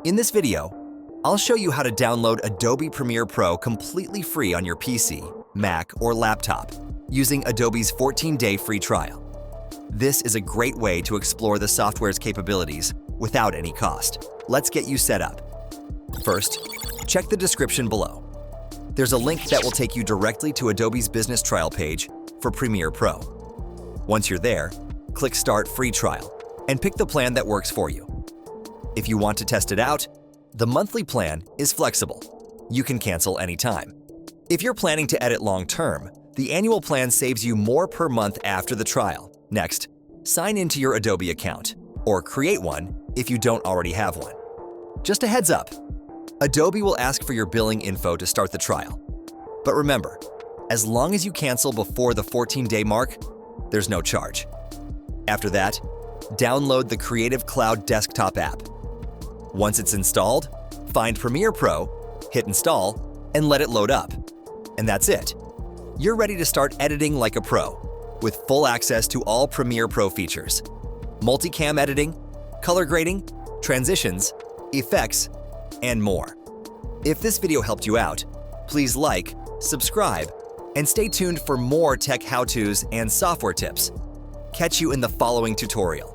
In this video, I'll show you how to download Adobe Premiere Pro completely free on your PC, Mac, or laptop using Adobe's 14-day free trial. This is a great way to explore the software's capabilities without any cost. Let's get you set up. First, check the description below. There's a link that will take you directly to Adobe's business trial page for Premiere Pro. Once you're there, click Start Free Trial and pick the plan that works for you. If you want to test it out, the monthly plan is flexible. You can cancel anytime. If you're planning to edit long-term, the annual plan saves you more per month after the trial. Next, sign into your Adobe account, or create one if you don't already have one. Just a heads up, Adobe will ask for your billing info to start the trial. But remember, as long as you cancel before the 14-day mark, there's no charge. After that, download the Creative Cloud desktop app. Once it's installed, find Premiere Pro, hit Install, and let it load up. And that's it. You're ready to start editing like a pro, with full access to all Premiere Pro features: multicam editing, color grading, transitions, effects, and more. If this video helped you out, please like, subscribe, and stay tuned for more tech how-tos and software tips. Catch you in the following tutorial.